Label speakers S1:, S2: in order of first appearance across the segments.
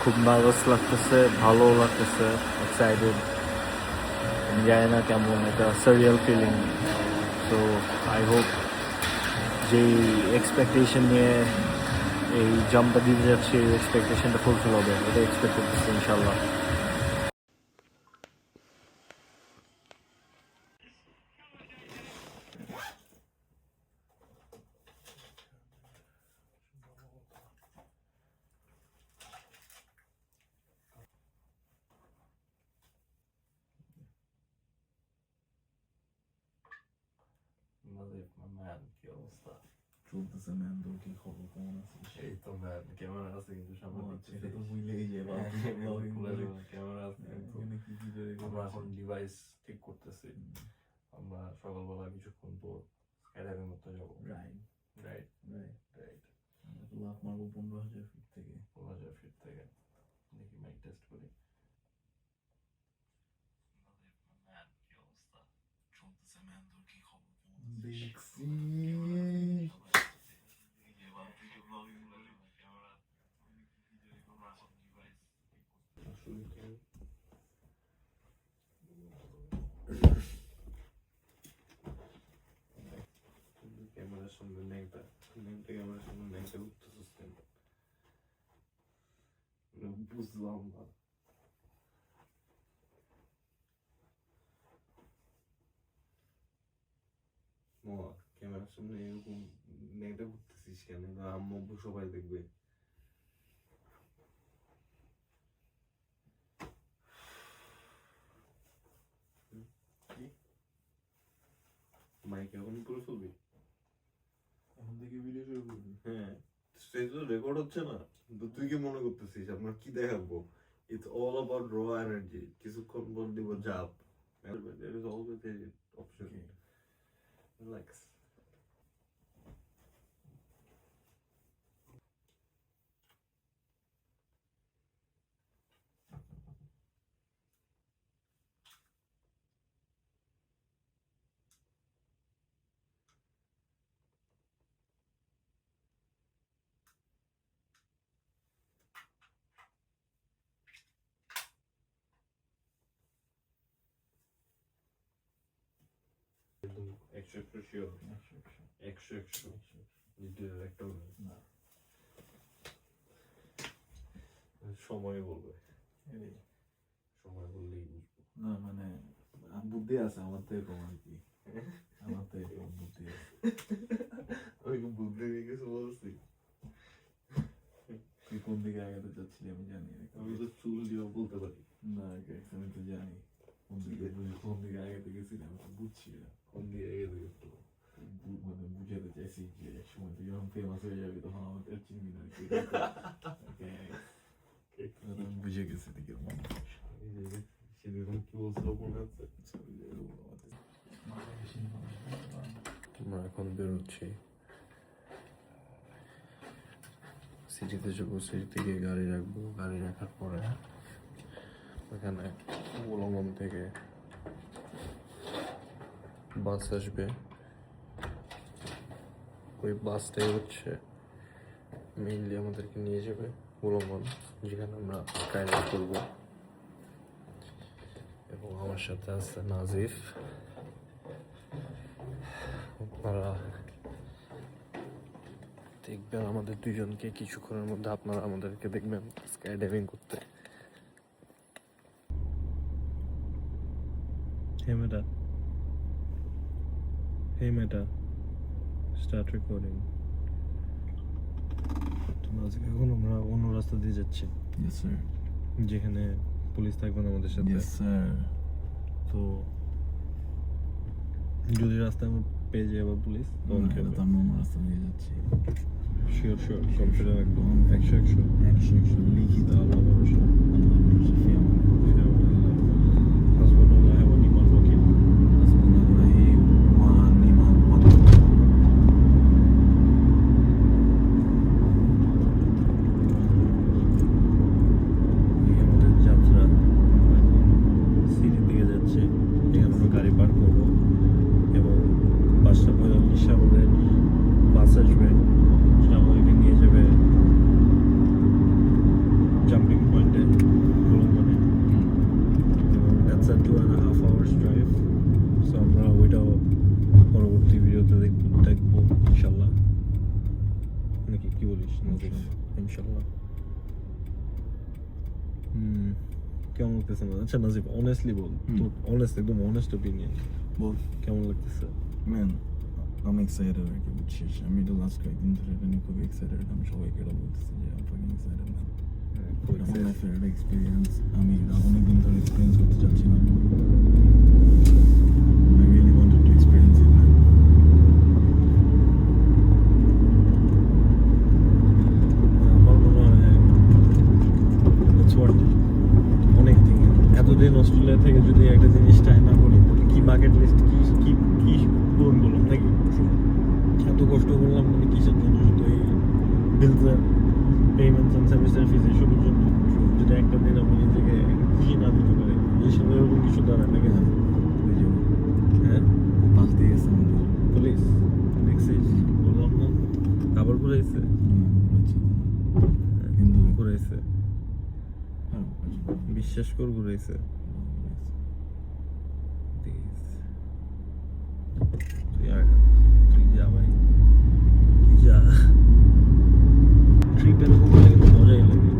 S1: খুব নার্ভাস লাগতেছে, ভালো লাগতেছে, এক্সাইটেড। জানি না কেমন, একটা সারিয়াল ফিলিং। তো আই হোপ যেই এক্সপেকটেশন নিয়ে এই জাম্পটা দিতে যাচ্ছি, এই এক্সপেকটেশনটা ফুলফিল হবে, এটা এক্সপেক্ট করতেছি ইনশাল্লাহ। কি অবস্থা?
S2: চলতেছে ম্যান, তোর কি খবর, কেমন আছিস?
S1: এই তো ম্যান, ক্যামেরা আছে কিন্তু সামনে দিচ্ছি।
S2: এটা তো ভুলেই যাবে।
S1: ক্যামেরা আছে কিন্তু আমরা এখন ডিভাইস ঠিক করতেছি। আমরা সকালবেলা কিছুক্ষণ পর স্কাইডাইভিং করতে যাবো।
S2: Right
S1: right
S2: right
S1: right.
S2: আমরা তো লাফ মারবো 15,000 ফিট থেকে।
S1: 15,000 ফিট থেকে। দেখি মাইক টেস্ট করি। কি অবস্থা?
S2: চলতেছে ম্যান, তোর কি খবর, কেমন আছিস? দেখছি
S1: ক্যামেরার সামনে ন্যাংটা ক্যামেরার সামনে ন্যাংটা উঠতেছিস কেন? বুঝলাম না। ক্যামেরার সামনে এরকম ন্যাংটা উঠতেছিস কেন? আম্মু সবাই দেখবে। মাইক এখন পুরো ছবি
S2: এখন থেকে ভিডিও শুরু করবি?
S1: হ্যাঁ, স্টেজ রেকর্ড হচ্ছে না তো তুই কি মনে করতেছিস আমরা কি দেখাবো? ইটস অল অ্যাবাউট র এনার্জি। কিছুক্ষণ পর দিব জাপ। There is always a option. Relax. একদম 100% শিওর। 100% দ্বিতীয় একটা
S2: না,
S1: সময় বলবে, সময় বললেই বুঝবো।
S2: না মানে বুদ্ধি আছে আমার তো, এরকম আর কি, আমার তো এরকম বুদ্ধি আছে।
S1: আমি বুদ্ধি নিয়ে কিছু বলছি?
S2: তুই কোন দিকে আগাতে চাচ্ছিলি আমি জানি।
S1: আমি তো চুল দিয়েও বলতে পারি।
S2: না আমি তো জানি কোন দিকে আগাতে গেছিলি, আমি তো বুঝছি না
S1: কোন দিয়ে এগিয়ে দিকে
S2: মানে বুঝাতে চাইছি যে এক সময় তুই যখন ফেমাস হয়ে যাবি তখন আমাদের চিনবি না। আমি বুঝে গেছি দিকে
S1: সেরকম কি বলছিল মনে আছে? আমরা এখন বেরোচ্ছি, সিটিতে যাবো। সিটিতে গিয়ে গাড়ি রাখবো। গাড়ি রাখার পরে ওখানে গোলঙ্গম থেকে বাস আসবে। ওই বাসটাই হচ্ছে মেইনলি আমাদেরকে নিয়ে যাবে গোলঙ্গম, যেখানে আমরা স্কাইডাইভ করবো। এবং আমার সাথে আছে নাজিফ। আপনারা দেখবেন আমাদের দুজনকে, কিছুক্ষণের মধ্যে আপনারা আমাদেরকে দেখবেন স্কাই ডাইভিং করতে। Hey Meta, start recording. এখন আমরা অন্য রাস্তা দিয়ে যাচ্ছি।
S2: Yes sir.
S1: যেখানে পুলিশ থাকবে না আমাদের সাথে।
S2: Yes sir.
S1: তো যদি রাস্তায় আমরা পেয়ে যাই আবার পুলিশ, তখন কি হবে?
S2: আমরা অন্য রাস্তা দিয়ে যাচ্ছি।
S1: শিওর কনফিডেন্ট একদম 100%
S2: লিখিত
S1: আল্লাহ ভরসা।
S2: নাজিব
S1: ইনশাল্লাহ। কেমন লাগতেছে না? আচ্ছা নাজিব, অনেস্টলি বল, তোর অনেস্ট, একদম অনেস্ট ওপিনিয়ন
S2: বল।
S1: কেমন লাগতেছে?
S2: ম্যান আমি এক্সাইটেড আর কি, বুঝছিস? আমি তো লাস্ট কয়েকদিন ধরে এটা নিয়ে খুবই এক্সাইটেড। আমি সবাইকে এটা বলতেছি যে আমি ফুcking এক্সাইটেড ম্যান। আমার লাইফের একটা এক্সপিরিয়েন্স, আমি এটা অনেকদিন ধরে এক্সপিরিয়েন্স করতে চাচ্ছিলাম। I really wanted to experience it, man.
S1: আমার মনে হয় it's worth it. অনেক দিন এতদিন অস্ট্রেলিয়া থেকে যদি একটা জিনিস ট্রাই না করি তাহলে কি বাকেট লিস্ট, কি কি পূরণ করলাম নাকি? এত কষ্ট করলাম মানে কিসের জন্য? শুধু এই বিলসের পেমেন্টস অ্যান্ড সেমিস্টার ফিজ এসবের জন্য। যদি একটা দিন আমি নিজেকে খুশি না দিতে পারি, এইসব এরকম কিছু দাঁড়ায় নাকি? হ্যাঁ,
S2: পাশ দিয়ে গেছে আমাদের।
S1: পুলিশ দেখছিস, বললাম না আবার ঘুরাইছে,
S2: কিন্তু
S1: ঘুরাইছে, বিশ্বাস কর ঘুরাইছে। তুই যা ভাই, তুই যা। ট্রিপ এরকম হলে কিন্তু মজাই লাগে।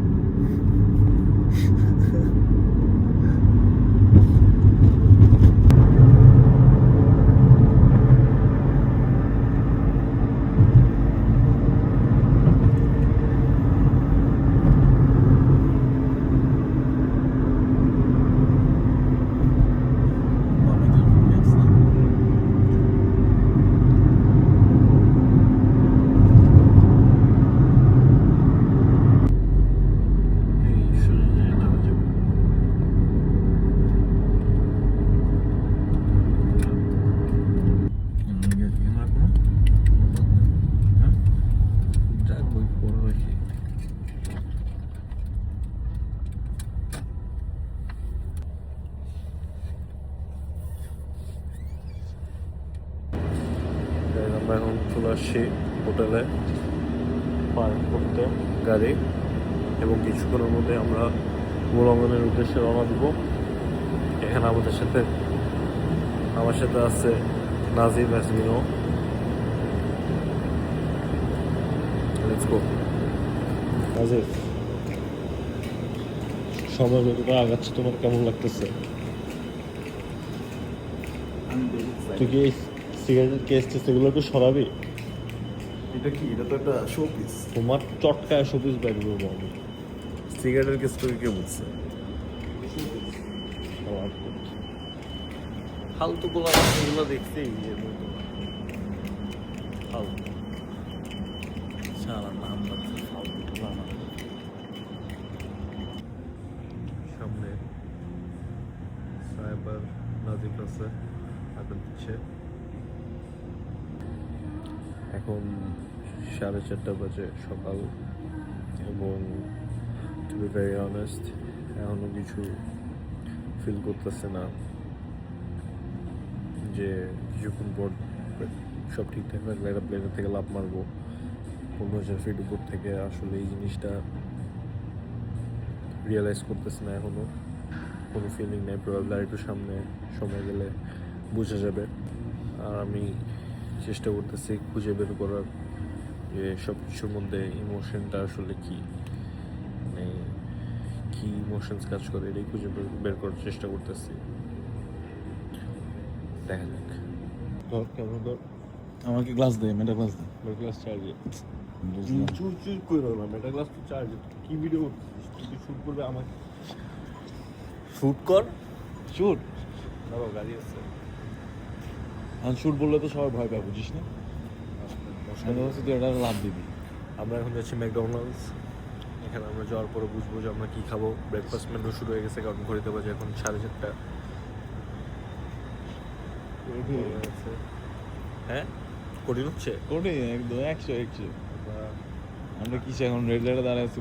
S1: আমরা এখন চলে আসছি হোটেলে পার্ক করতে গাড়ি, এবং কিছুক্ষণের মধ্যে আমরা মুলাঙ্গনের উদ্দেশ্যে রওনা দিব। এখানে আমার সাথে আছে নাজিব হাসমিনো। Let's go. নাজিব, সময় যতটা আগাচ্ছে তোমার কেমন লাগতেছে? তুই কি সিগারেটের কেসটা সেগুলো একটু সরাবি?
S2: এটা কি? এটা তো একটা শো পিস।
S1: তোমার চটকায় শোপিস ব্যাগ করবো আমি।
S2: সিগারেটের কেস তোকে কে বলছে?
S1: ফালতু গুলো এগুলো দেখছি ফালতু সারা নাম লাগছে ফালতু গুলো। সামনে সাইবার নাজিব আছে, আড্ডা দিচ্ছে। এখন 4:30 বাজে সকাল, এবং টু বি ভেরি অনেস্ট এখনও কিছু ফিল করতেছে না যে কিছুক্ষণ পর সব ঠিকঠাক থাকলে একটা প্লেনের থেকে লাভ মারবো 15,000 ফিট উপর থেকে। আসলে এই জিনিসটা রিয়েলাইজ করতেছে না এখনও, কোনো ফিলিং নেই। প্রবাবলি আর একটু সামনে সময় গেলে বোঝা যাবে। আর আমি চেষ্টা করতেছি খুঁজে বের করার যে সব কিছুর মধ্যে ইমোশনটা আসলে কী, মানে কী ইমোশনস কাজ করে এটাই খুঁজে বের করার চেষ্টা করতেছি। দেখা যাক। ধর কেমন ধর,
S2: আমাকে গ্লাস দে, মেটা গ্লাস দে।
S1: ক্লাস চার্জে চুর চুর করে রাখলাম। এটা ক্লাস তো চার্জে, কি ভিডিও করতেছিস? তুই শ্যুট করবে আমাকে? শ্যুট কর, শ্যুট। দাঁড়াও, গাড়ি আছে।
S2: আনশুট বললে তো সবাই ভয় পায়, বুঝিস না? আমি ভাবছি তুই এটা লাভ দিবি।
S1: আমরা এখন যাচ্ছি ম্যাকডোনাল্ডস। এখানে আমরা যাওয়ার পরে বুঝবো যে আমরা কী খাবো। ব্রেকফাস্ট মেনু শুরু হয়ে গেছে, কারণ ঘড়িতে বাজে এখন 4:30। হ্যাঁ, কঠিন হচ্ছে।
S2: কোটে একদম 100 আমরা কিসে এখন রেড লাইটে দাঁড়ায় আছি?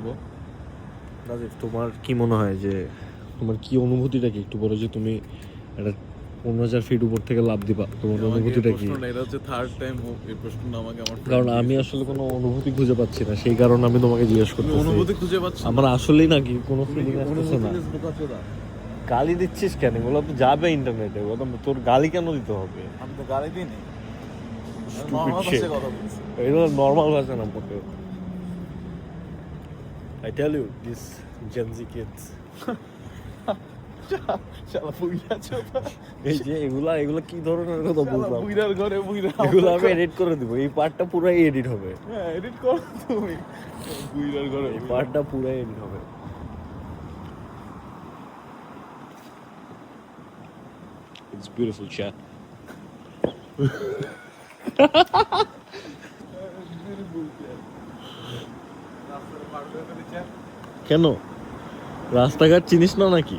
S1: নাজিব, তোমার কি মনে হয় যে তোমার কি অনুভূতিটা কি? একটু বলো যে তুমি একটা 15,000 ফিট উপর থেকে লাভ দিবা, তোমার অনুভূতিটা কি?
S2: এটা হচ্ছে থার্ড টাইম এই প্রশ্নটা আমাকে আমার
S1: কারণ আমি আসলে কোনো অনুভূতি খুঁজে পাচ্ছি না, সেই কারণে আমি তোমাকে জিজ্ঞেস করতেছি।
S2: অনুভূতি খুঁজে পাচ্ছি
S1: আমার আসলেই নাকি কোনো ফিলিং আসতেছে না। গালি দিচ্ছিস কেন? এগুলো তো যাবে ইন্টারনেটে, ওগুলো তো তোর গালি কেন দিতে হবে?
S2: আমি তো গালি দিই নি,
S1: Stupid shit. এগুলো নর্মাল ভাষা না পড়তে। I tell you, these Gen Z kids.
S2: শালা বুইড়া চোদা
S1: এই যে এগুলা কি ধরনের কথা
S2: শালা
S1: বললাম,
S2: বুইড়ার ঘরে বুইড়া
S1: এগুলো আমি এডিট করে দিব, এই পার্টটা পুরাই এডিট হবে,
S2: হ্যাঁ এডিট করো তুমি বুইড়ার ঘরে
S1: এই পার্টটা পুরাই এডিট হবে। It's beautiful chat. কেন রাস্তাঘাট চিনিস না নাকি?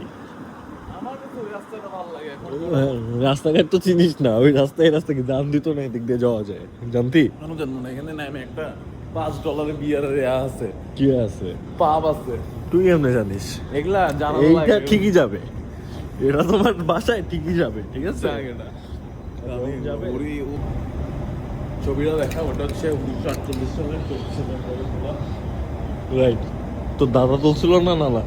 S2: আমার তো রাস্তাটা ভালো লাগে এখন
S1: রাস্তাঘাট তো চিনিস না, ওই রাস্তায় রাস্তাকে দাম দিত না, এদিক দিয়ে যাওয়া যায়, জানতি?
S2: আমি জানবো না, এখানে নামে একটা $5 বিয়ারের ইয়া আছে,
S1: কি আছে
S2: পাব আছে,
S1: তুই এমনি জানিস?
S2: এগুলা জানা
S1: এইটা
S2: লাগে
S1: ঠিকই যাবে, এটা তোমার বাসায় ঠিকই যাবে, ঠিক আছে?
S2: জানি না। আমি
S1: যাবে।
S2: ছবিটা দেখা, ওটা হচ্ছে 1948 সালে চলছে।
S1: রাইট, তো দাদা তুলছিল না নালা?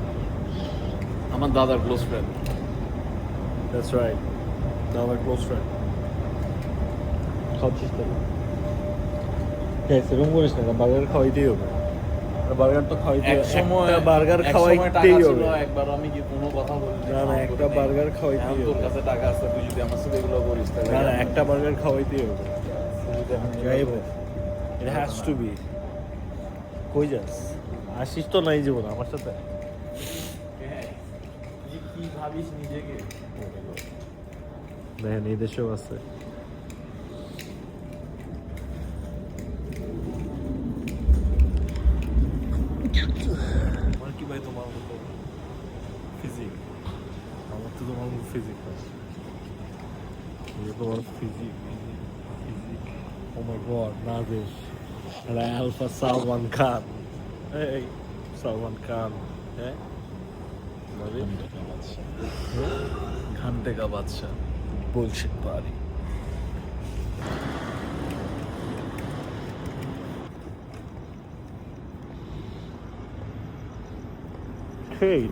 S2: আমার দাদার ক্লোজ ফ্রেন্ড।
S1: দ্যাটস রাইট, দাদার ক্লোজ ফ্রেন্ড। খাচ্ছিস তাহলে? হ্যাঁ, সেরকম করিস না, বার্গার খাওয়াইতেই হবে, বার্গার তো খাওয়াইতেই হবে, একটা বার্গার খাওয়াইতেই হবে।
S2: একবার আমি কি কোনো কথা বলিনি,
S1: না না, একটা বার্গার খাওয়াইতেই
S2: তোর
S1: হবে,
S2: কাছে টাকা আছে, তুই যদি আমার সাথে এগুলো করিস তাহলে
S1: না না, একটা বার্গার খাওয়াইতেই হবে, যাই হোক, ইট হ্যাজ টু বি। কই যাস? আসিস তো নাই জীবন আমার সাথে?
S2: হ্যাঁ, কি ভাবিস নিজেকে?
S1: দেখেন এই দেশেও আছে। আমার কি ভাই তোমার মতো ফিজিক? আমার তো তোমার মতো ফিজিক না, তোমার ফিজিক ফিজিক। ও মাই গড, নাজির আলফা সালমান খান, এই সালমান খান, হ্যাঁ
S2: ঘন্টে কা বাদশা।
S1: bullshit party. Hey,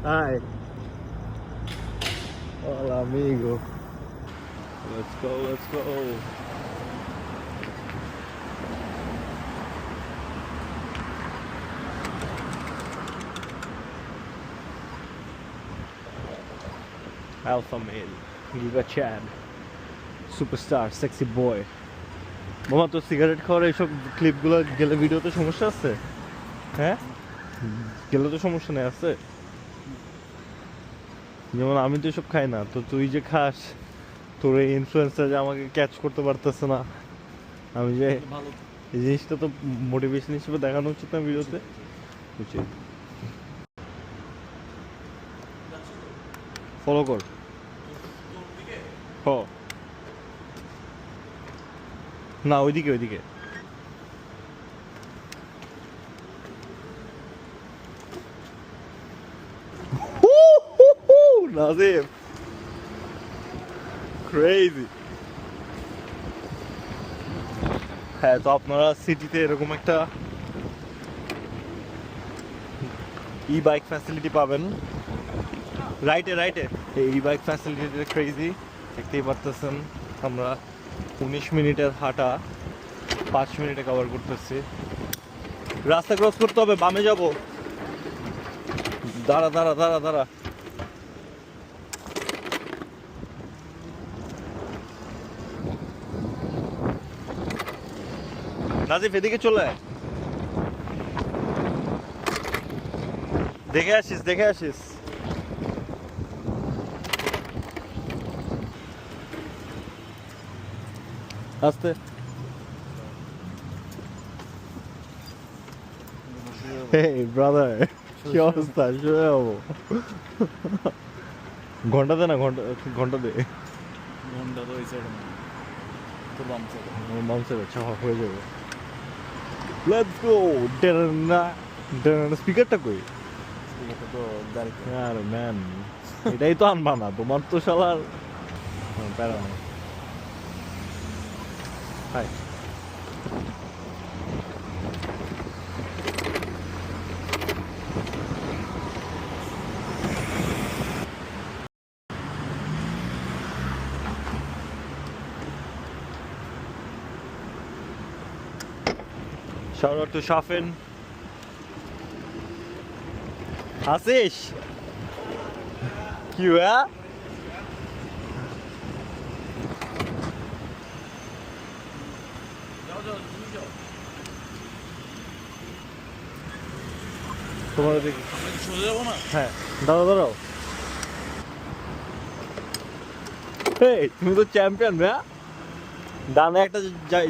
S1: hi. Hola, amigo. Let's go, let's go. Alpha male, Giga Chad, superstar, sexy boy. মামা, তো সিগারেট খাওয়ার এইসব ক্লিপগুলো গেলে ভিডিওতে সমস্যা আছে? হ্যাঁ, গেলে তো সমস্যা নেই, আছে? যেমন আমি তো এসব খাই না, তো তুই যে খাস, তোর এই ইনফ্লুয়েন্সার যে আমাকে ক্যাচ করতে পারতেছে না, আমি যে এই জিনিসটা তো মোটিভেশন হিসেবে দেখানো উচিত না ভিডিওতে? উচিত। ফলো কর। হ, না ওইদিকে ওইদিকে। নাজিম, ক্রেজি। হ্যাঁ, তো আপনারা সিটিতে এরকম একটা ই বাইক ফ্যাসিলিটি পাবেন, রাইটে রাইটে। এই বাইক ফ্যাসিলিটিটা ক্রেজি, দেখতেই পারতেছেন। আমরা 19 মিনিটের হাঁটা 5 মিনিটে কভার করতেছি। রাস্তা ক্রস করতে হবে, বামে যাব। দাঁড়া দাঁড়া দাঁড়া দাঁড়া, নাজিফ এদিকে চলে আয়, দেখে আসিস দেখে আসিস। আস্তে। Hey brother, কি অবস্থা? শুয়ে যাবো। ঘন্টা দে না, ঘন্টা ঘন্টা দে।
S2: ঘন্টা তো ওই সাইডে না, তো বাম সাইডে।
S1: মাউসের আচ্ছা হয়ে যাবে। Let's go. স্পিকারটা কই?
S2: এটা তো গাড়িতে।
S1: আরে ম্যান, এটাই তো আনবা না, তোমার তো শালার প্যারা নেই। Hi, shout out to Shafin. আসিস কি হ্যাঁ তোমার দিকে
S2: সোজা যাবো না?
S1: হ্যাঁ দাঁড়াও দাঁড়াও এই তুমি তো চ্যাম্পিয়ন ভাইয়া ডানে একটা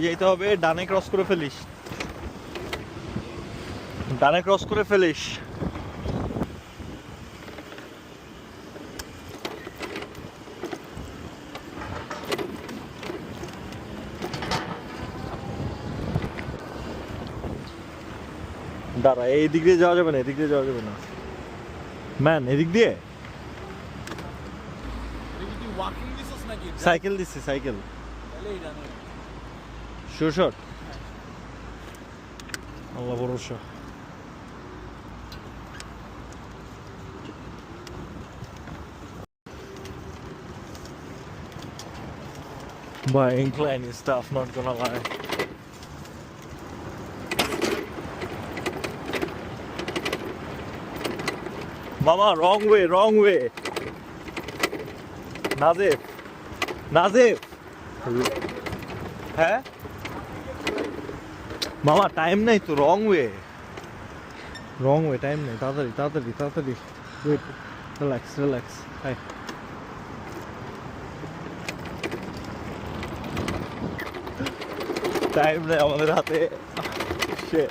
S1: যেতে হবে ডানে ক্রস করে ফেলিস ডানে ক্রস করে ফেলিস দাঁড়া এই দিক দিয়ে যাওয়া যাবে না এদিক দিয়ে যাওয়া যাবে না ম্যান এদিক দিয়ে
S2: ওয়াকিং দিছস নাকি?
S1: সাইকেল দিচ্ছি সাইকেল
S2: তাহলে এই ডানে।
S1: শিওর শট আল্লাহ ভরসা By incline is tough, not gonna lie. Mama, wrong way, wrong way. Nazif, Nazif. হ্যাঁ মামা টাইম নাই তো রং ওয়ে টাইম নেই তাড়াতাড়ি তাড়াতাড়ি তাড়াতাড়ি wait relax relax hi time নেই আমাদের হাতে Shit.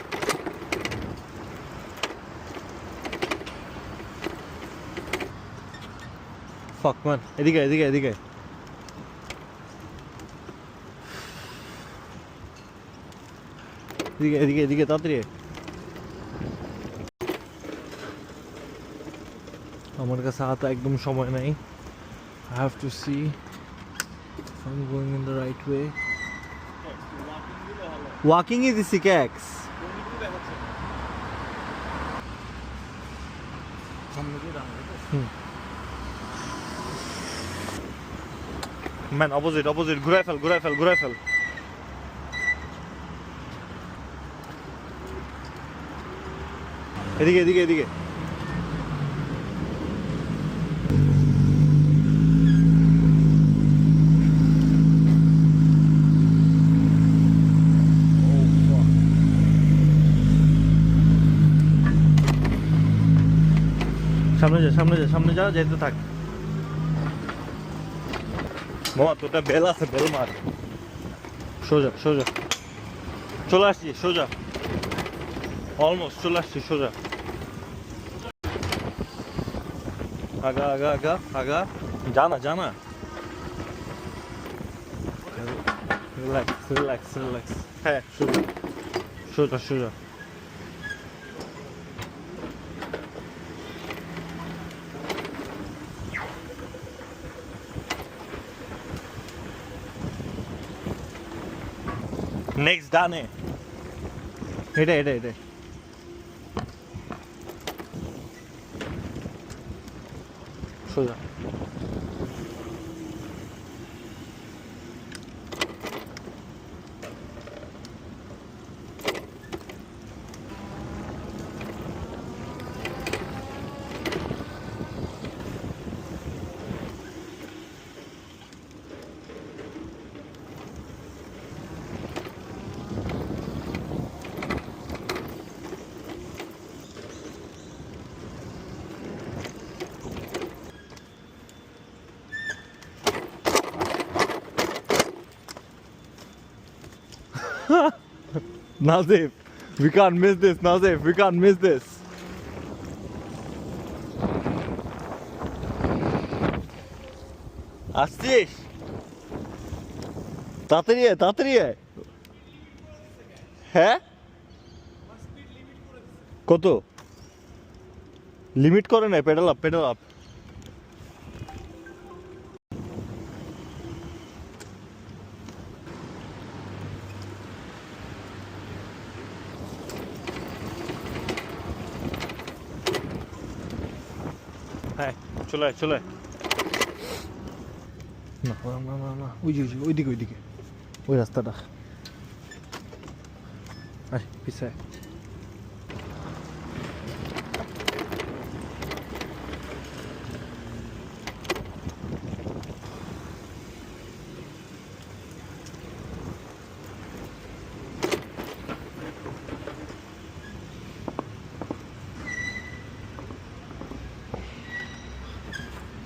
S1: Fuck man এদিকে এদিকে এদিকে এদিকে এদিকে এদিকে তাড়াতাড়ি আমার কাছে হাতে একদম সময় নাই I have to see if I'm going in the right way walking is the pickaxe man opposite ঘুরাই ফেল এদিকে এদিকে এদিকে সামনে যা যেতে থাক মামা তোটা বেল আছে বেল মার সোজা চলে আসছি সোজা অলমোস্ট চলে আসছি সোজা আগা জানা রিল্যাক্স হ্যাঁ সোজা নেক্সট ডানে এটা সোজা Nazif, we can't miss this, Nazif, we can't miss this. আসছিস তাড়াতাড়ি হ্যাঁ কত লিমিট করে নাই পেডাল আপ হ্যাঁ চলে না ওইদিকে ওই রাস্তাটা পিছায়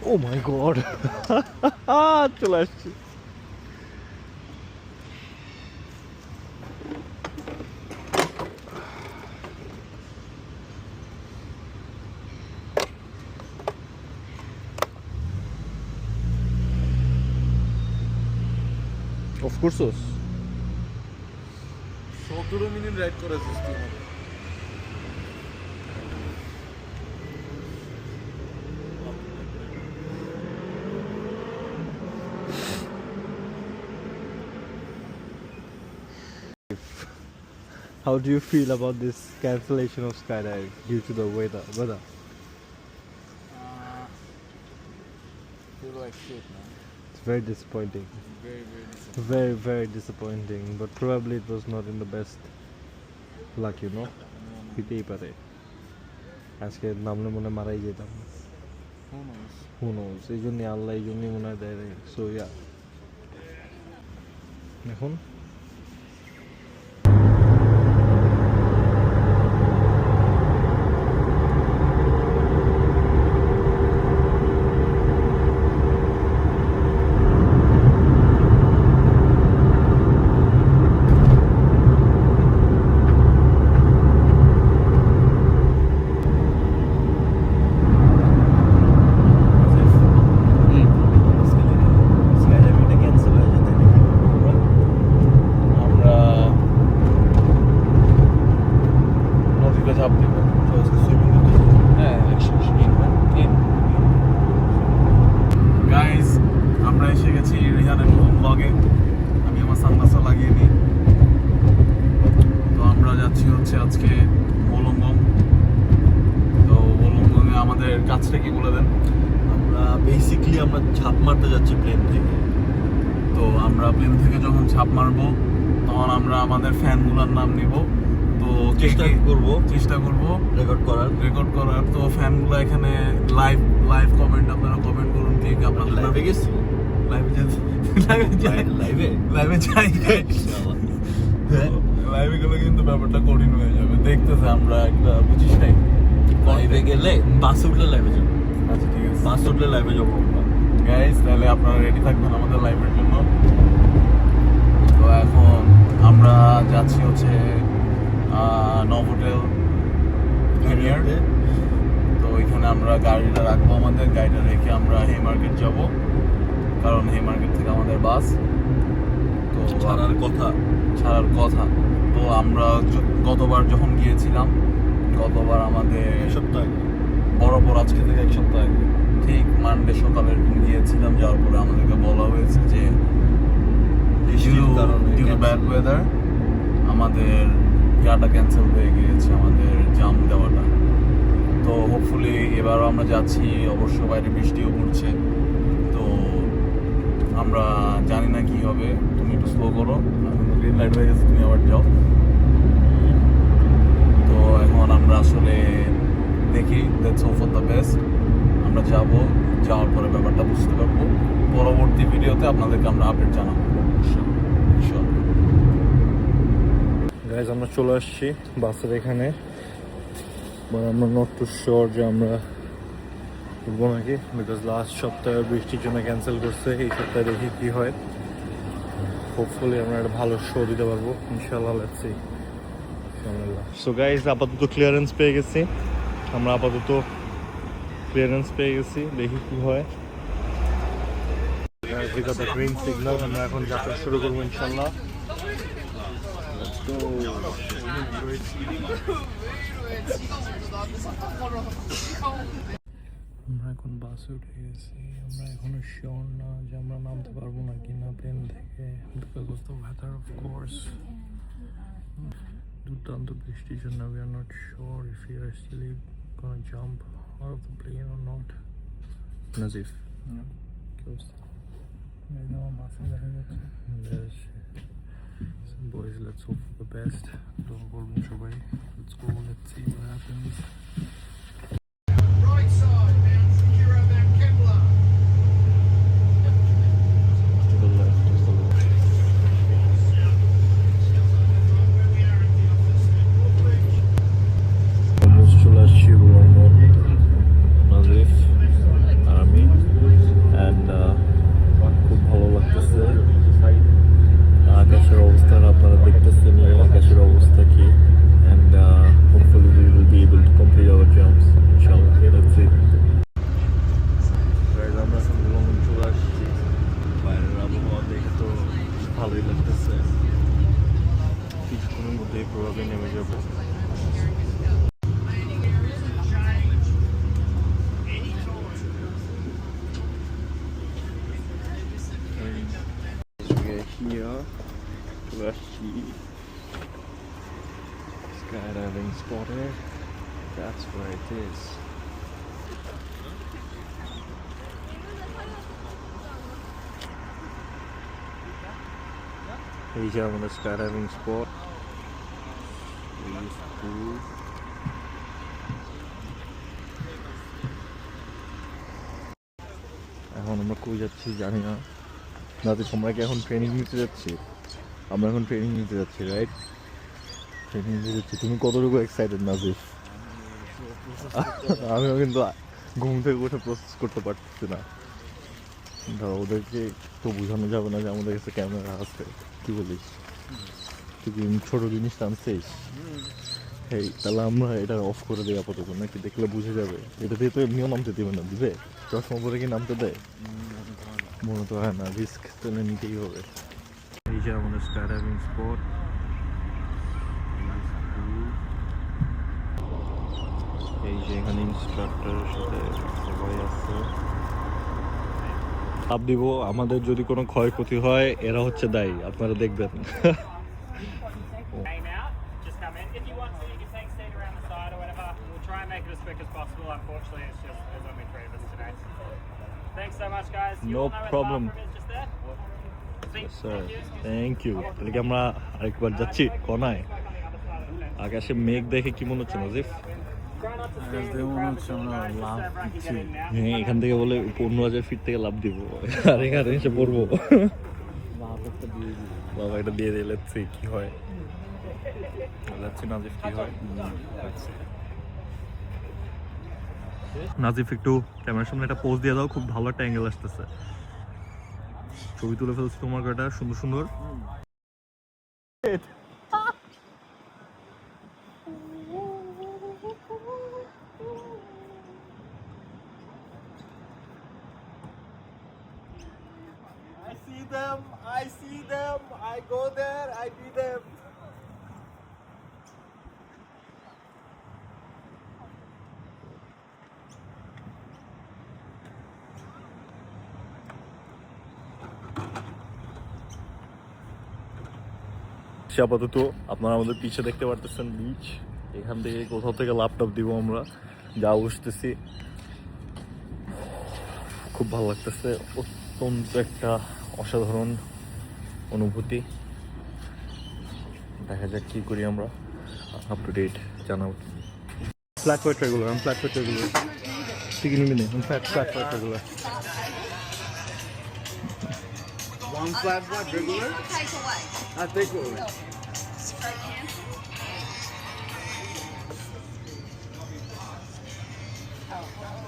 S1: ও মাই গড চলে আসছি। অফ কোর্সস
S2: 17 মিনিট রাইড করেছিস তুই।
S1: How do you feel about this cancellation of skydive due to the weather?
S2: Feel like shit, man.
S1: It's very disappointing.
S2: Very, very disappointing.
S1: Very, very disappointing. But probably it was not in the best luck, you know. হইতেই পারে আজকে নামলে মনে মারাই যেতাম।
S2: Who knows?
S1: Who knows? এই জন্যই আল্লাহ এই জন্যই মনে হয় দেয়। সো ইয়া এখন
S2: গাইস আমরা এসে গেছি রিহানের নতুন ব্লগে। আমি আমার সানগ্লাসও লাগিয়ে নিই। তো আমরা যাচ্ছি হচ্ছে আজকে মলঙ্গম। তো মলঙ্গমে আমাদের কাজটা কি বলে দেন?
S3: আমরা বেসিক্যালি আমরা ঝাঁপ মারতে যাচ্ছি প্লেন থেকে।
S2: তো আমরা প্লেন থেকে যখন ছাপ মারবো তখন আমরা আমাদের ফ্যানগুলোর নাম নিব। তো
S3: চেষ্টা করব রেকর্ড করার।
S2: তো ফ্যানগুলো এখানে লাইভ কমেন্ট আপনারা কমেন্ট করুন কে কে আপনাদের
S3: লাইভে গেছি
S2: লাইভে যাই লাইভে গেলে কিন্তু ব্যাপারটা কঠিন হয়ে যাবে। দেখতেছে আমরা একটা বুঝিস নাই
S3: লাইভে গেলে বাস উঠলে লাইভে যাবো।
S2: আচ্ছা ঠিক আছে
S3: বাস উঠলে লাইভে যাবো
S2: গাইস, তাহলে আপনারা রেডি থাকবেন আমাদের লাইভের জন্য। তো এখন আমরা যাচ্ছি হচ্ছে নভোটেল প্রিমিয়ার। তো ওইখানে আমরা গাড়িটা রাখবো, আমাদের গাড়িটা রেখে আমরা হেমার্কেট যাব, কারণ হেমার্কেট থেকে আমাদের বাস তো
S3: ছাড়ার কথা।
S2: তো আমরা গতবার যখন গিয়েছিলাম, গতবার আমাদের
S3: সপ্তাহে
S2: বরাবর আজকে থেকে 1 সপ্তাহ আগে ঠিক মানডে সকালে গিয়েছিলাম। যাওয়ার পরে আমাদেরকে বলা হয়েছে যে ব্যাড ওয়েদার আমাদের ইয়াটা ক্যান্সেল হয়ে গিয়েছে, আমাদের জাম দেওয়াটা। তো হোপফুলি এবারও আমরা যাচ্ছি, অবশ্য বাইরে বৃষ্টিও পড়ছে। তো আমরা জানি না কি হবে। তুমি একটু স্লো করো, গ্রিন লাইট হয়ে গেছে, তুমি আবার যাও। তো এখন আমরা আসলে দেখি, let's hope for the best. আমরা যাওয়ার পরে ব্যাপারটা বুঝতে পারবো। পরবর্তী ভিডিওতে আপনাদেরকে আমরা আপডেট জানাবো।
S1: গাইজ আমরা চলে আসছি বাসের এখানে। আমরা নট টু শিওর যে আমরা উঠবো নাকি, বিকজ লাস্ট সপ্তাহে বৃষ্টির জন্য ক্যান্সেল করছে। এই সপ্তাহে দেখি কী হয়। হোপফুলি আমরা একটা ভালো শো দিতে পারবো ইনশাআল্লাহ। Let's see. সো গাইজ আপাতত ক্লিয়ারেন্স পেয়ে গেছি, দেখি কি হয়। গ্রিন সিগন্যাল, আমরা এখন যাত্রা শুরু করবো ইনশাআল্লাহ। আমরা এখন বাসে উঠে গেছি। আমরা এখনো শিওর না যে আমরা নামতে পারবো না কিনা প্লেন থেকে, because of the weather of course. দুর্দান্ত বৃষ্টির জন্য we are not sure if we are still gonna jump out of the plane or not. Nazif, কি অবস্থা? Yes. So boys, let's hope for the best. Don't বলবেন সবাই, let's go, let's see what happens.
S4: Right side, man, secure them Kevlar.
S1: To the left, just the left. Almost চলে আসছি Nazif আর আমি। Skydiving spotted. That's where it is. এই যে আমাদের skydiving spot. এখন আমরা কই যাচ্ছি জানি না। দাদি তোমরা কি এখন ট্রেনিং নিতে যাচ্ছি? আমরা এখন ট্রেনিং নিতে যাচ্ছি, রাইট? ট্রেনিং নিতে যাচ্ছি। তুমি কতটুকু এক্সাইটেড নাজিফ? আমিও কিন্তু ঘুম থেকে উঠে প্রসেস করতে পারতেছি না। ধরো ওদেরকে তো বোঝানো যাবে না যে আমাদের কাছে ক্যামেরা আছে। কি বলিস? তুই কি ছোট জিনিস টানছিস? এই তাহলে আমরা এটা অফ করে দিই আপাতত, নাকি দেখলে বুঝে যাবে? এটা দিয়ে তো এমনিও নামতে দেবে না, দিবে? চশমা পরে কি নামতে দেয়? মনে তো হয় না, রিস্ক তাহলে নিতেই হবে। এই যে আমাদের স্কাইডাইভিং স্পট। এই যে এখানে ইনস্ট্রাক্টরের সাথে সবাই আছে। লাভ দিব, আমাদের যদি কোনো ক্ষয়ক্ষতি হয় এরা হচ্ছে দায়ী, আপনারা দেখবেন।
S5: Came out, just come in. If you want to, you can take a seat around the side or whatever. We'll try and make it as quick as possible. Unfortunately, it's just there's only 3 of us today. Thanks so much, guys. You
S1: No
S5: all know where
S1: problem.
S5: the bathroom is just there? Sweet.
S1: Sir
S5: Thank you.
S1: Thank you. তাহলে কি আমরা আরেকবার যাচ্ছি কোনায়? আকাশে মেঘ দেখে কি মনে হচ্ছে Nazif?
S5: Try not to
S2: Akash
S5: stand
S2: দিয়ে
S5: in
S2: মনে
S5: front
S2: হচ্ছে
S5: of the
S2: আমরা
S5: window, just
S2: লাফ
S5: so everyone can
S2: দিচ্ছি।
S5: get in now.
S1: হ্যাঁ, এখান থেকে বলে 15,000 ফিট থেকে লাভ দিব, আর এখানে এসে পড়বো। বাবা এটা দিয়ে দিয়ে লেটসি কি হয়। লেটসি নাজিফ কি হয়। নাজিফ একটু ক্যামেরার সামনে একটা পোজ দিয়ে দাও, খুব ভালো একটা অ্যাঙ্গেল আসতেছে। ছবি তুলে ফেলছি তোমার কয়টা সুন্দর সুন্দর। I see them, I go there, I be them. আপাতত আপনারা আমাদের পিছে দেখতে পারতেছেন বিচ। এখান থেকে কোথাও থেকে ল্যাপটপ দিব আমরা, যা বসতেছি। খুব ভালো লাগতেছে, অত্যন্ত একটা অসাধারণ অনুভূতি। দেখা যাক কি করি আমরা, আপ টু ডেট জানাবো। ফ্ল্যাট হোয়াইট রেগুলার, আমি ফ্ল্যাট হোয়াইট রেগুলার ঠিক নিবি না, আমি flat white regular.
S2: One flat white regular?
S6: Takeaway.
S2: I take it away.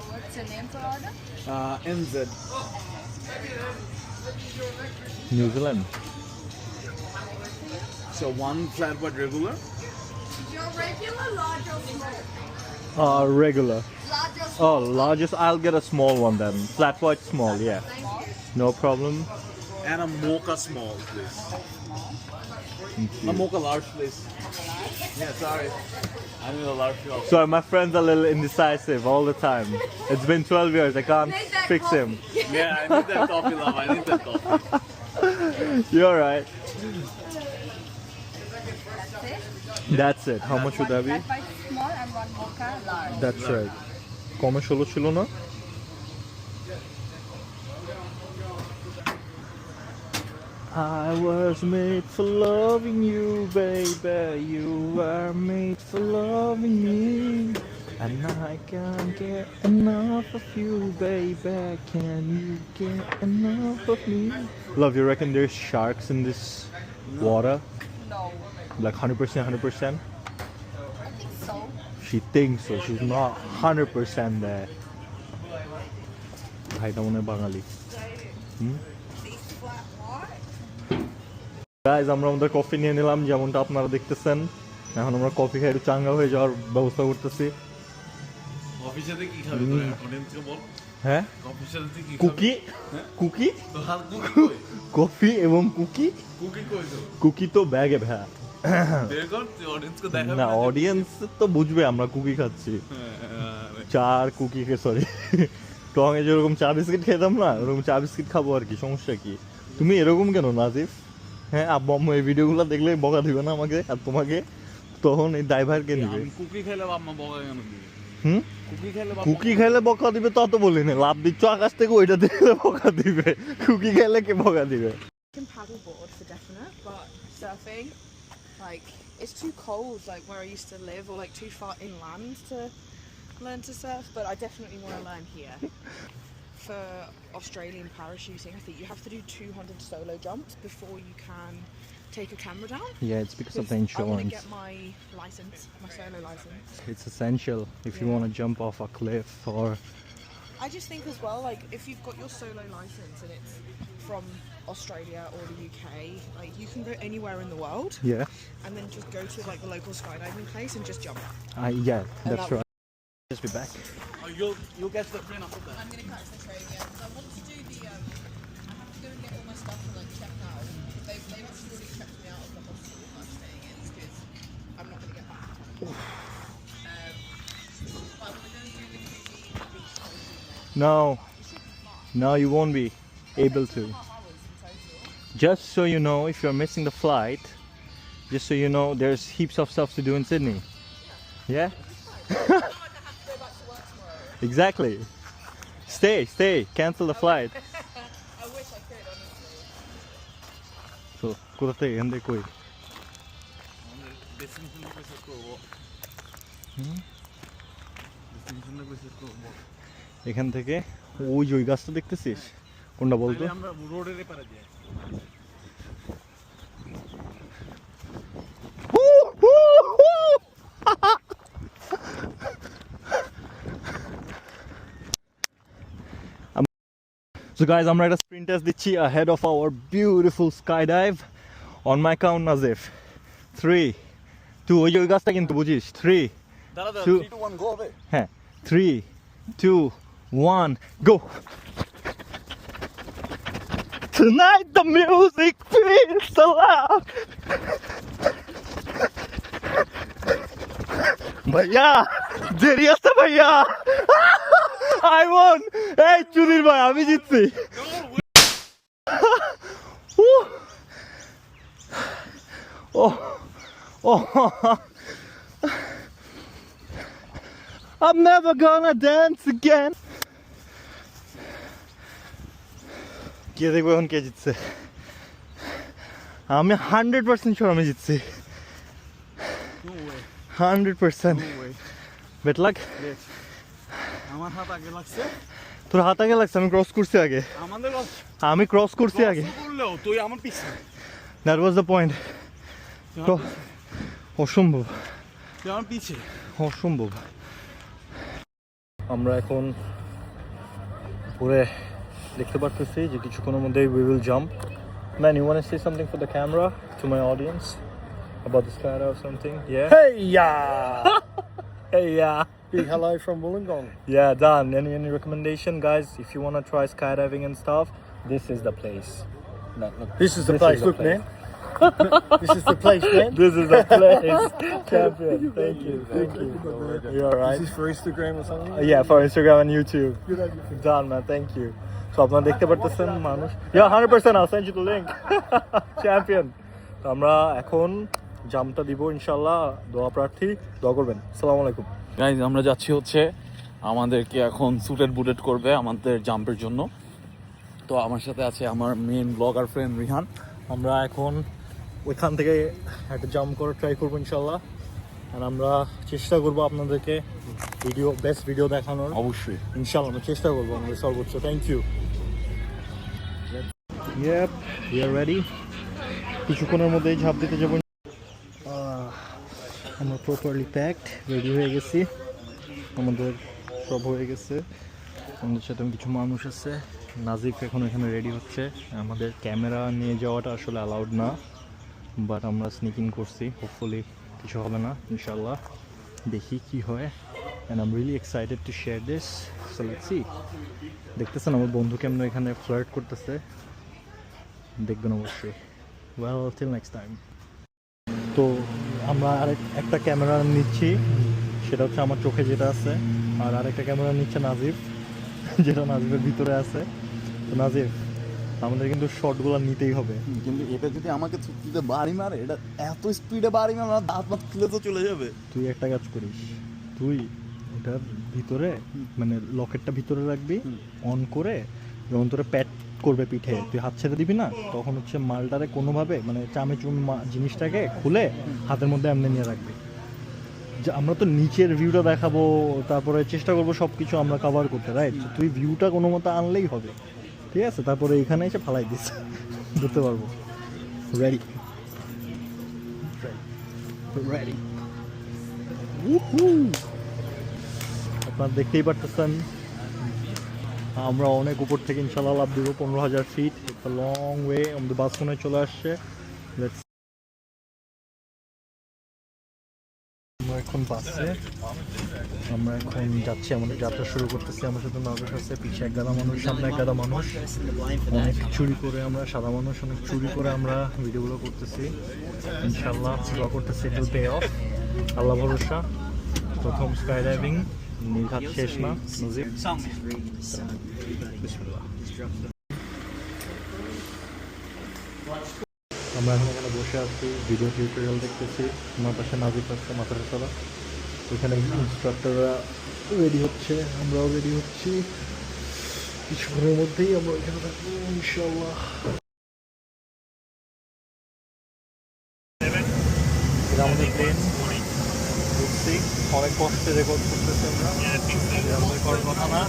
S6: What's your name for order?
S2: NZ.
S1: New Zealand.
S2: So one flat white regular?
S6: Your regular, large or small?
S1: Regular.
S6: Large or small?
S1: Oh, largest, I'll get a small one then. Flat white small, yeah.
S6: Small?
S1: No problem.
S2: And a mocha small, please. A mocha large, please. Yeah, sorry. I need a large also.
S1: Sorry, my friend's a little indecisive all the time. It's been 12 years, I can't
S6: Make that
S1: fix him.
S6: coffee.
S2: Yeah, I need that coffee, love. I need that coffee.
S1: You're right.
S6: That's it.
S1: That's it. How much would that be?
S6: Flat white small and one mocha large.
S1: That's right. কমে 16 ছিল না? I was made for loving you, baby. You were made for loving me. And I can't get enough of you, baby. Can you get enough of me? Love, you reckon there's sharks in this water?
S6: No.
S1: Like 100%, 100%?
S6: I think so.
S1: She thinks so. She's not 100% there. ভাইটা মনে হয় বাঙালি।
S6: This flat white?
S1: Guys আমরা আমাদের coffee নিয়ে নিলাম, যেমনটা আপনারা দেখতেছেন। এখন আমরা কফি খাই একটু চাঙ্গা হয়ে যাওয়ার ব্যবস্থা করতেছি।
S2: কফির সাথে কি খাবি তোর অডিয়েন্সকে বল?
S1: হ্যাঁ,
S2: কফির সাথে তুই কি খাবি?
S1: কুকি কুকি
S2: তো হাল কুকি কই?
S1: কফি এবং কুকি।
S2: কুকি কই তো?
S1: কুকি তো ব্যাগে ভ্যা।
S2: বের কর তুই অডিয়েন্সকে দেখাবি
S1: না, অডিয়েন্স তো বুঝবে আমরা কুকি খাচ্ছি। চা আর কুকি, সরি, টং এ যেরকম চা বিস্কিট খেতাম না, ওরকম চা বিস্কিট খাবো আর কি। সমস্যা কি? তুমি এরকম কেন নাজিফ?
S7: হ্যাঁ আব্বু আম্মু এই ভিডিওগুলো দেখলে বকা দিবে না আমাকে আর তোমাকে, তখন এই ড্রাইভারকে দিবে।
S2: কুকি খেলে আম্মা বকা কেন দিবে?
S7: হুম,
S2: কুকি খেলে
S7: কুকি খেলে বকা দিবে তা তো বলি না, লাভ দিচ্ছ আকাশ থেকে ওইটা দেখলে বকা দিবে, কুকি খেলে কে বকা দিবে?
S8: I can paddleboard for definite, but surfing, like, it's too cold, like where I used to live, or like too far inland to learn to surf. But I definitely want to learn here. For Australian parachuting, I think you have to do 200 solo jumps before you can take a camera down.
S7: Yeah, it's because of the
S8: I want to
S7: insurance.
S8: get my license, my solo license.
S7: It's essential if you
S8: Yeah.
S7: want to jump off a cliff or
S8: I just think as well, like if you've got your solo license and it's from Australia or the UK, like you can go anywhere in the world
S7: yeah,
S8: and then just go to like the local skydiving place and just jump.
S7: yeah, that's
S8: that-
S7: right. Just be back.
S2: you'll catch the train after that.
S6: I'm gonna catch the train, yeah. Because I want to do the, I have to go and get all my stuff and like check out. They've actually already checked me out of the hostel I'm staying in because I'm not gonna get back. But I'm gonna go and do the Coogee beach cruising.
S7: No, you won't be able to. Just so you know, if you're missing the flight, just so you know, there's heaps of stuff to do in Sydney. Yeah? Exactly. Stay. Cancel the flight.
S6: I wish I could, honestly.
S7: So, কোথা থেকে এখান থেকে কই?
S2: Destination research করব। Destination research করব।
S7: এখান থেকে ওই যে ওই গাছটা দেখতেছিস? কোনটা বলতো?
S2: তাহলে আমরা রোডের এপারে যাই।
S7: So guys, আমরা একটা sprint test দিচ্ছি ahead of our beautiful skydive. On my count, Nazif. 3, 2, ওই যে ওই গাছটা কিন্তু বুঝিস? 3,
S2: দাঁড়া
S7: 2,
S2: 3 2 1 গো হবে।
S7: হ্যাঁ 3, 2, 1, go! Tonight the music feels so loud. भैया देरी আছে भैया I won! এই চুরির ভাই আমি জিতছি। Oh, I'm never gonna dance again. কে দেখবো এখন কে জিতছে? আমি 100% শিওর আমি জিতছি। 100%. বেট লাক।
S2: আমার হাত আগে লাগছে।
S7: তোর হাত আগে লাগছে, আমি ক্রস করছি আগে।
S2: আমাদের
S7: আমি ক্রস করছি আগে।
S2: করলেও তুই আমার পিছনে।
S7: That was the point. তো অসম্ভব,
S2: তুই আমার পিছে।
S7: অসম্ভব। আমরা এখন পুরে দেখতে পারতেছি যে কিছুক্ষণের মধ্যেই we will jump. Man, you want to say something for the camera to my audience about the skydive or something? Yeah.
S1: Hey yeah!
S7: Hey, yeah.
S1: Big hello from Wollongong.
S7: Yeah, done. Any recommendation, guys? If you want to try skydiving and stuff, this is the place. No, look,
S1: This is the
S7: this
S1: place.
S7: is the
S1: Look,
S7: place.
S1: man. This is the place, man.
S7: This is the place. Champion. Thank you. You're
S1: Is
S7: right.
S1: this for Instagram or something?
S7: Yeah, for Instagram and YouTube. Done, man. Thank you. So আপনারা দেখতে পারতেছেন মানুষ। Yeah, 100%. I'll send you the link. Champion. তো আমরা এখন জাম্পটা দিব ইনশাআল্লাহ। দোয়া প্রার্থী, দোয়া করবেন। আসসালামু আলাইকুম।
S2: গাইজ আমরা যাচ্ছি হচ্ছে আমাদেরকে এখন সুটেড বুটেড করবে আমাদের জাম্পের জন্য। তো আমার সাথে আছে আমার মেন ব্লগার ফ্রেন্ড রিহান।
S7: আমরা এখন ওইখান থেকে একটা জাম্প করে ট্রাই করবো ইনশাল্লাহ। আর আমরা চেষ্টা করবো আপনাদেরকে বেস্ট ভিডিও দেখানোর।
S2: অবশ্যই
S7: ইনশাল্লাহ আমরা চেষ্টা করবো আমাদের সর্বোচ্চ। Thank you. Yep, we are ready. কিছুক্ষণের মধ্যেই ঝাঁপ দিতে যাবো। আমরা প্রপারলি প্যাকড রেডি হয়ে গেছি, আমাদের সব হয়ে গেছে। আমাদের সাথে কিছু মানুষ আছে। নাজিফ এখন এখানে রেডি হচ্ছে। আমাদের ক্যামেরা নিয়ে যাওয়াটা আসলে অ্যালাউড না, বাট আমরা স্নিকিং করছি। হোপফুলি কিছু হবে না ইনশাল্লাহ, দেখি কি হয়। And I am really excited to share this. So let's see. দেখতেছেন আমার বন্ধু কেমন এখানে ফ্লার্ট করতেছে, দেখবেন অবশ্যই। Well, till next time. তো আমরা একটা ক্যামেরা নিচ্ছি, সেটা হচ্ছে আমার চোখে যেটা আছে, আর আরেকটা ক্যামেরা নিচ্ছে নাজিফ, যেটা নাজিফের ভিতরে আছে। তো নাজিফ, আমাদের কিন্তু শর্টগুলো নিতেই হবে।
S2: কিন্তু এটা যদি আমাকে থুতনিতে বাড়ি মারে, এটা এত স্পিডে বাড়ি মারে আমার দাঁত মাত খুলে তো চলে যাবে।
S7: তুই একটা কাজ করিস, তুই এটার ভিতরে মানে লকেটটা ভিতরে রাখবি, অন করে যখন তোরা প্যাট করবে পিঠে, তুই হাত ছেড়ে দিবি না, তখন হচ্ছে মালটারে কোনোভাবে মানে চামে চুমে জিনিসটাকে খুলে হাতের মধ্যে এমনি নিয়ে রাখবি। যে আমরা তো নিচের ভিউটা দেখাবো, তারপরে চেষ্টা করবো সব কিছু আমরা কভার করতে, রাইট? তুই ভিউটা কোনো মতো আনলেই হবে, ঠিক আছে? তারপরে এখানে এসে ফালাই দিস, ধরতে পারবো। Ready ready. আপনারা দেখতেই পারতেছেন আমরা অনেক উপর থেকে ইনশাল্লাহ লাভ দিব, 15,000 ফিট, একটা লং ওয়ে। আমাদের বাস মনে হয় চলে আসছে। আমরা এখন বাসে, আমরা এখন যাচ্ছি, আমাদের যাত্রা শুরু করতেছি। আমার সাথে নার্ভাস আছে, পিছিয়ে এক গাদা মানুষ, সামনে এক গাদা মানুষ, অনেক চুরি করে আমরা, সাদা মানুষ অনেক চুরি করে আমরা ভিডিওগুলো করতেছি। ইনশাল্লাহ দোয়া করতেছি ইট উইল পে অফ, আল্লাহ ভরসা। প্রথম স্কাই ডাইভিং, নির্ঘাত শেষ না নজিব। আমরা এখন এখানে বসে আছি, ভিডিও টিউটোরিয়াল দেখতেছি। আমার পাশে নাজিব আছে, মাথার সাদা। ওইখানে ইনস্ট্রাক্টররা রেডি হচ্ছে, আমরাও রেডি হচ্ছি। কিছুক্ষণের মধ্যেই আমরা ওইখানে থাকবো ইনশাল্লাহ। এটা আমাদের প্লেন, বুঝছি অনেক কষ্টে রেকর্ড করতেছি আমরা, এটা আমাদের করার কথা না।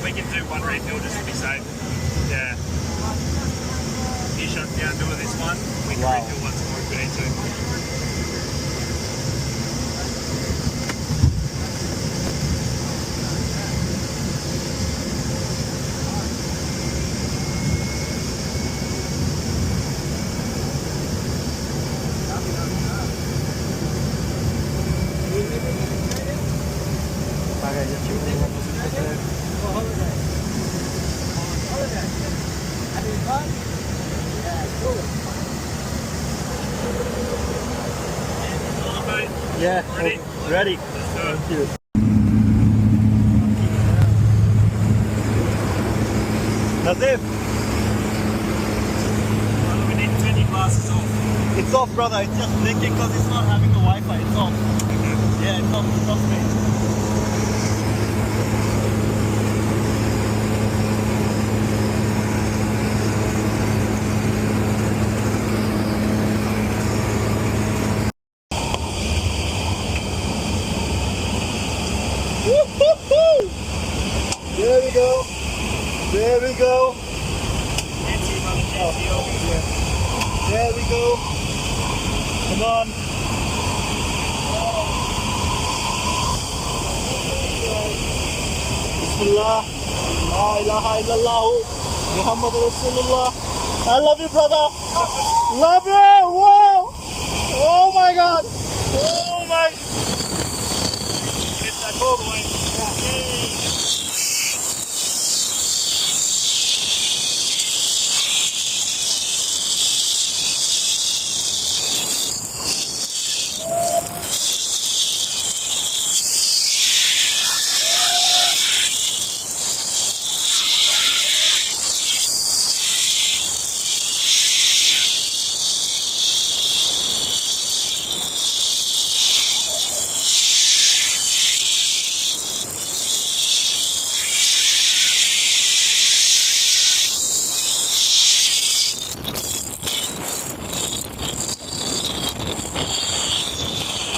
S5: We can do one refill just to be safe. Yeah. You shut down, do this one. We can refill once more if we need to.
S7: Yeah, ready. Thank you. Nazif,
S3: We need 20 glasses off.
S7: it's off, brother. It's just blinking because it's not having the Wi-Fi. It's off. Yeah, it's off. It's off, mate. There we go. There we go. There we go. Come on. Bismillah. La ilaha illallah. Muhammad Rasulullah. I love you, brother. Love you. Wow. Oh my God. Oh my.
S5: It's that ball boy.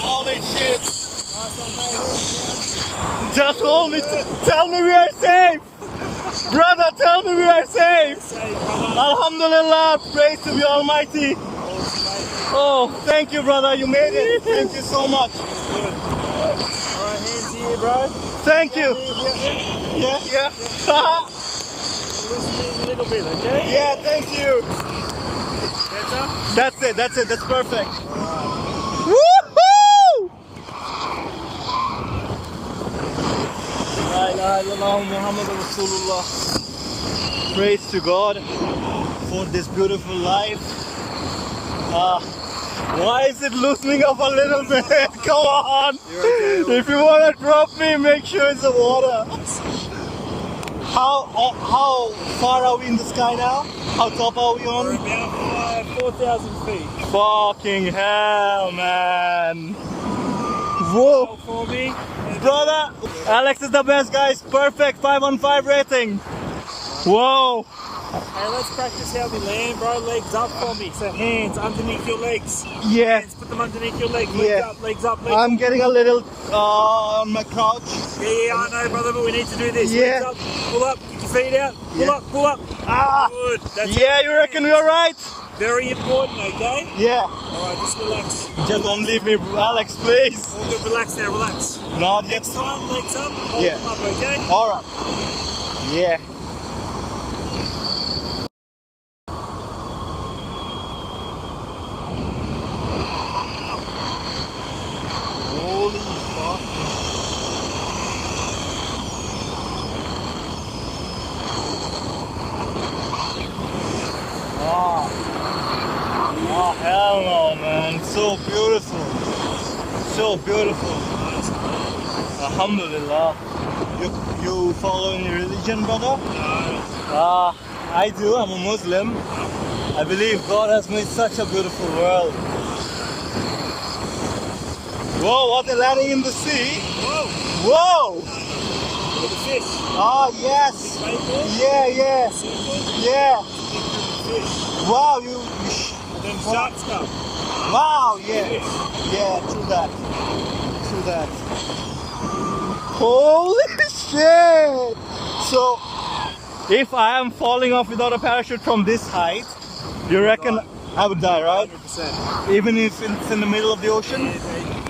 S7: Holy shit! Just hold me. Tell me we are safe, brother. Tell me we are safe. Alhamdulillah, praise to the Almighty. Oh, thank you, brother. You made it. Thank you so much.
S3: Alright, hands here, bro.
S7: Thank you. Yeah, yeah.
S3: Loosen a little bit, okay?
S7: Yeah, thank you. That's it. That's it. That's perfect. Woohoo! La ilaha illallah Muhammad Rasulullah. Praise to God for this beautiful life. Why is it loosening up a little bit? Come on! If you want to drop me, make sure it's the water. How far are we in the sky now? How top are we on?
S5: About 4,000 feet.
S7: Fucking hell, man! Whoa!
S5: For me.
S7: Brother, Alex is the best, guys. Perfect 5 on 5 rating. Whoa!
S5: Hey, let's practice how we land, bro. Legs up for me. So hands underneath your legs.
S7: Yeah.
S5: Hands, put them underneath your legs. Legs
S7: Yeah.
S5: up, legs up, legs
S7: I'm getting a little on my crouch.
S5: Yeah, I know, brother, but we need to do this.
S7: Yeah.
S5: Legs up, pull up, get your feet out. Pull
S7: Yeah.
S5: up, pull up.
S7: Ah!
S5: Good. That's
S7: Yeah,
S5: it.
S7: you reckon we're right?
S5: Very important, okay?
S7: Yeah.
S5: Alright, just relax.
S7: Just don't leave me, Alex, please.
S5: All good, relax now, relax.
S7: Not yet.
S5: Next time, legs up, hold
S7: Yeah.
S5: them up, okay?
S7: Alright. Yeah. Holy fuck. Oh, hell no, man. So beautiful. So beautiful. Alhamdulillah. You follow any religion, brother? I do. I'm a Muslim. I believe God has made such a beautiful world. Whoa, what they're landing in the sea?
S5: Whoa,
S7: Whoa!
S5: look at the fish.
S7: Oh, yes.
S5: Right there.
S7: Yeah, yeah, yeah.
S5: Fish.
S7: Wow,
S5: Then sharks come.
S7: wow, yeah. Yeah, true that. True that. Holy shit! So, if I am falling off without a parachute from this height, you reckon I would die, right?
S5: 100%.
S7: Even if it's in the middle of the ocean?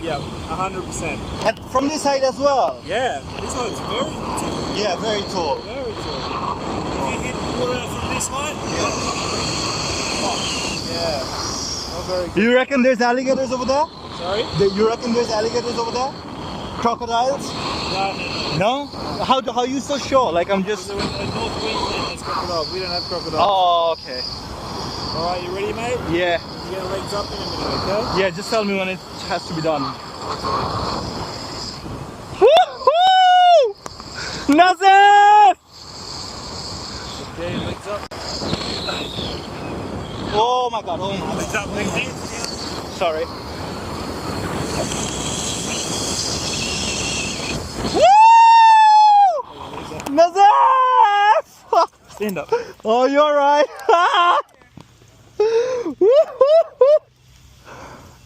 S5: Yeah, 100%.
S7: And from this height as well?
S5: Yeah, this one's very tall.
S7: Yeah, very tall.
S5: Very tall. If you hit the water out from this height, yeah. Not very good.
S7: You reckon there's alligators over there?
S5: Sorry?
S7: You reckon there's alligators over there? Crocodiles?
S5: No.
S7: No? How you so sure? Like I'm just...
S5: So in North Queensland, there's crocodiles. We don't have crocodiles.
S7: Oh, okay.
S5: Alright, you ready, mate?
S7: Yeah.
S5: You get legs up in a minute, okay?
S7: Yeah, just tell me when it has to be done. Woohoo! Nazif!
S5: Okay, legs up.
S7: Oh my god, oh my
S5: Legs
S7: god.
S5: up, legs down.
S7: Sorry. Woo! Nazif!
S5: Stand up.
S7: Oh, you're right.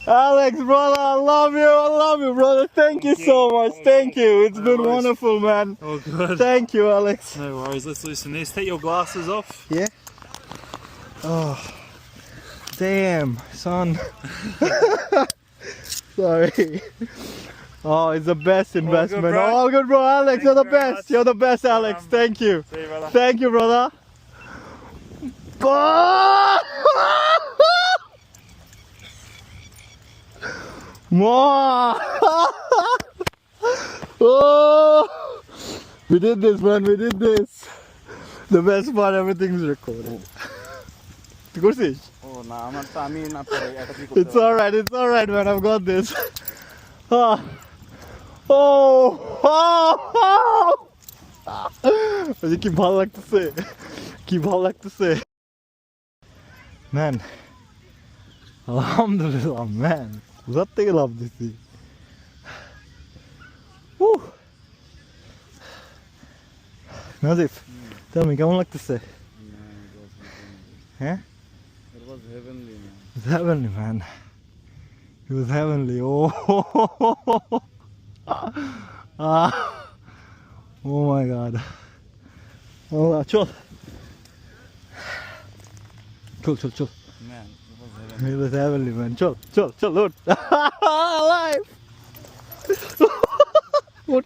S7: Alex, brother, I love you, brother. Thank you so much. Thank you. It's been
S5: worries.
S7: wonderful, man.
S5: Oh, good.
S7: Thank you, Alex.
S5: No worries, let's loosen this. Take your glasses off.
S7: Yeah. Oh, damn, son. Sorry. Oh, it's the best investment.
S5: bro.
S7: All good, bro. Alex,
S5: Thank
S7: you're the
S5: you very
S7: best.
S5: much.
S7: You're the best, Alex. Thank you.
S5: See you, brother.
S7: Thank you, brother. More. Oh, we did this, man. We did this. The best part, everything's recorded. তুই করছিস? It's alright, man. I've got this. Ah. Oh, oh. কি ভালো লাগতেছে, কি ভালো লাগতেছে, man. Alhamdulillah, man. কোথার থেকে লাভ দিছি? নাজিফ, tell me, কেমন লাগতেছে? হ্যাঁ?
S2: It was heavenly, man.
S7: It was heavenly, man. It was heavenly. Oh, oh my God. Oh, chill. Chill.
S2: Man, it was heavenly.
S7: It was heavenly, man. Chill, look. Alive. What?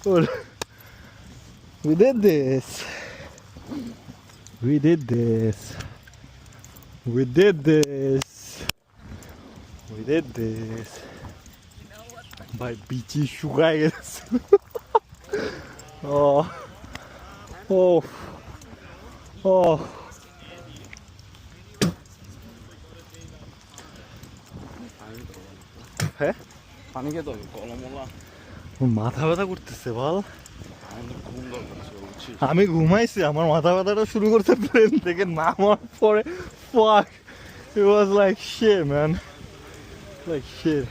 S7: What? We did this. By beachy guys. Oh, Oh, oh. হ্যাঁ
S2: পানি খেতে হবে কলমলা
S7: মাথা ব্যথা করতেছে বল।
S2: আমাদের ঘুম দরকার ছিল বুঝছিস
S7: আমি ঘুমাইছি, আমার মাথা ব্যথাটা শুরু করতে প্লেন থেকে নামার পরে fuck, it was like shit man, like shit.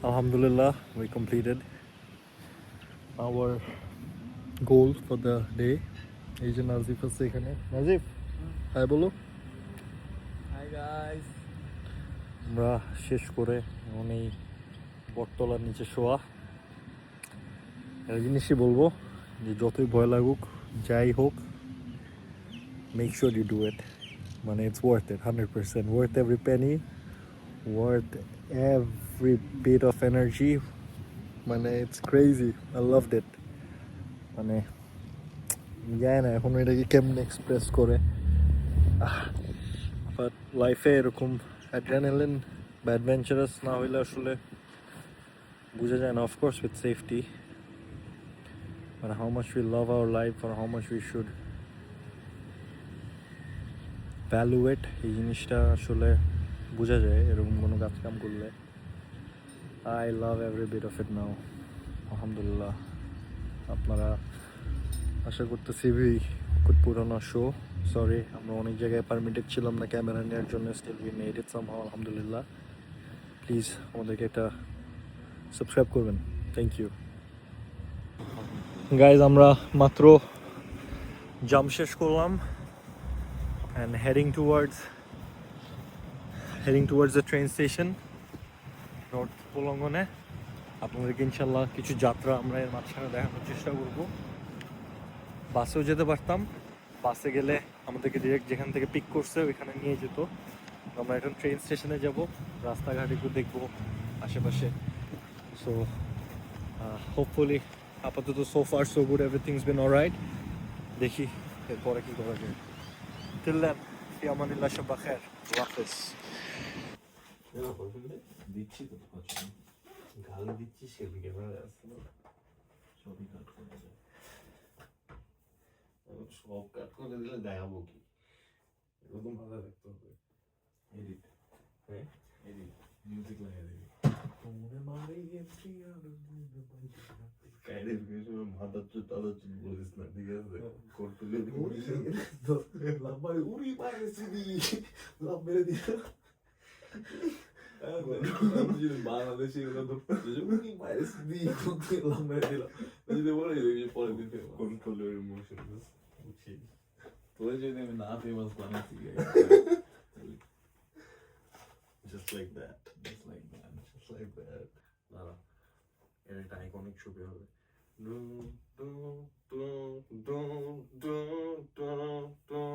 S7: Alhamdulillah, we completed our goal for the day. এই যে নাজিফ আছে এখানে। নাজিফ হাই বলো।
S3: Hi guys.
S7: আমরা শেষ করে এখন এই বটতলার নিচে শোয়া। একটা জিনিসই বলবো যে যতই ভয় লাগুক যাই হোক, make sure you do it. মানে it's worth it, 100% worth every penny, worth every bit of energy. মানে it's crazy, I loved it. মানে জানি না এখন এটাকে কেমনে এক্সপ্রেস করে, বাট লাইফে এরকম অ্যাড্রেনালিন বা অ্যাডভেঞ্চারাস না হইলে আসলে বোঝা যায় না। Of course with safety, but how much we love our life আর how much we should value it, এই জিনিসটা আসলে বোঝা যায় এরকম কোনো কাজ কাম করলে। I love every bit of it now, আলহামদুলিল্লাহ। আপনারা আশা করতেছি could put on a show. Sorry আমরা অনেক জায়গায় পারমিটেড ছিলাম না ক্যামেরা নেওয়ার জন্য, still we made it somehow, আলহামদুলিল্লাহ। প্লিজ আমাদেরকে একটা সাবস্ক্রাইব করবেন, থ্যাংক ইউ গাইজ। আমরা মাত্র জাম্প শেষ করলাম and heading towards the train station north পোলঙ্গনে। আপনাদেরকে ইনশাল্লাহ কিছু যাত্রা আমরা এর মাঝখানে দেখানোর চেষ্টা করব। বাসেও যেতে পারতাম, বাসে গেলে আমাদেরকে ডিরেক্ট যেখান থেকে পিক করছে ওইখানে নিয়ে যেত। আমরা এখন ট্রেন স্টেশনে যাব, রাস্তাঘাট একটু দেখবো আশেপাশে। সো হোপফুলি আপাতত so far so good, everything's been alright. দেখি এরপরে কী করা যায়। টিল দেন ফি আমানিল্লাহ, শাব্বা খায়ের, আল্লাহ হাফেজ।
S2: দিচ্ছি তো গাল দিচ্ছি, সেদিকে ক্যামেরা আসছে না, সবই কাট করে যায়। সব কাট করে দিলে দেখাবো কি, এরকম ভালো রাখতে হবে। এডিট, হ্যাঁ এডিট, মিউজিক লাগিয়ে দিবি। মাথা চুট বলিস না, ঠিক আছে? করতুলে উড়ি বাইরে সিদি লাভ মেরে দিয়ে বাংলাদেশে এগুলো ধরতে বাইরে সিদি লাভ মেরে দিলাম। যদি বলে পরের দিন কন্ট্রোল ইউর ইমোশনস, বুঝছিস? তোরে যদি আমি না ফেমাস বানাচ্ছি, just like that, just like that, just like that. দাঁড়া, এর একটা আইকনিক ছবি হবে। Dun dun dun dun dun dun dun